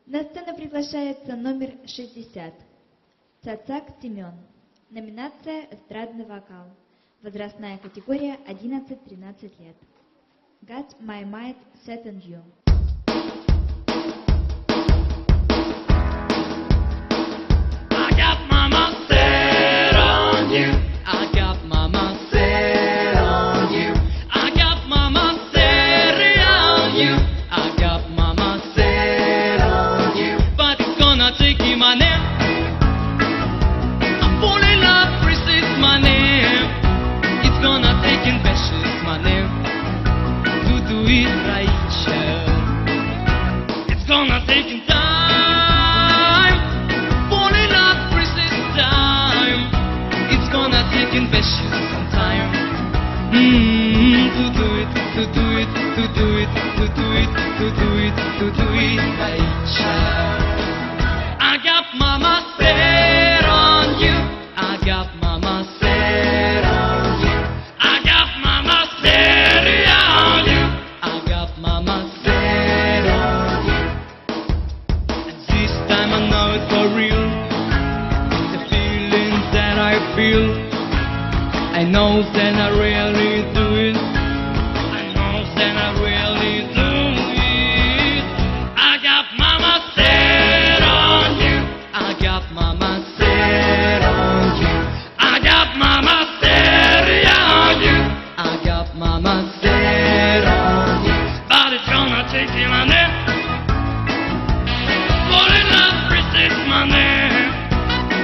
На сцену приглашается номер 60. Цацак Семен. Номинация «Эстрадный вокал». Возрастная категория 11-13 лет. Got my mind set on you. I got my mind set on you. I got my mind set on you. I got my mind set on you. I got my mind set on you. But it's gonna take him a name. I'm falling up, resist my name. It's gonna take him precious my name to do it right, show. It's gonna take him time. Falling up, resist time. It's gonna take him precious some time. To do it, to do it, to do it, to do it, to do it, to do it right, show. I got mama set on you. I got mama set on you. I got mama set on you. I got mama set on you. And this time I know it's for real. The feelings that I feel, I know that I really do it. I know that I really do it. I got mama set on you. I got mama set on you. I got mama set on you. I got mama set on you. But it's gonna take him a name. Falling up, resist my name.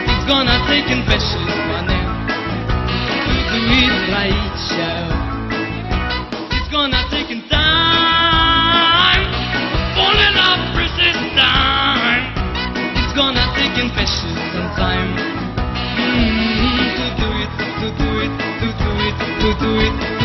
It's gonna take him precious my name to do it right, show. It's gonna take him time. Falling up, resist time. It's gonna take him precious some time. To do it, to do it, to do it, to do it.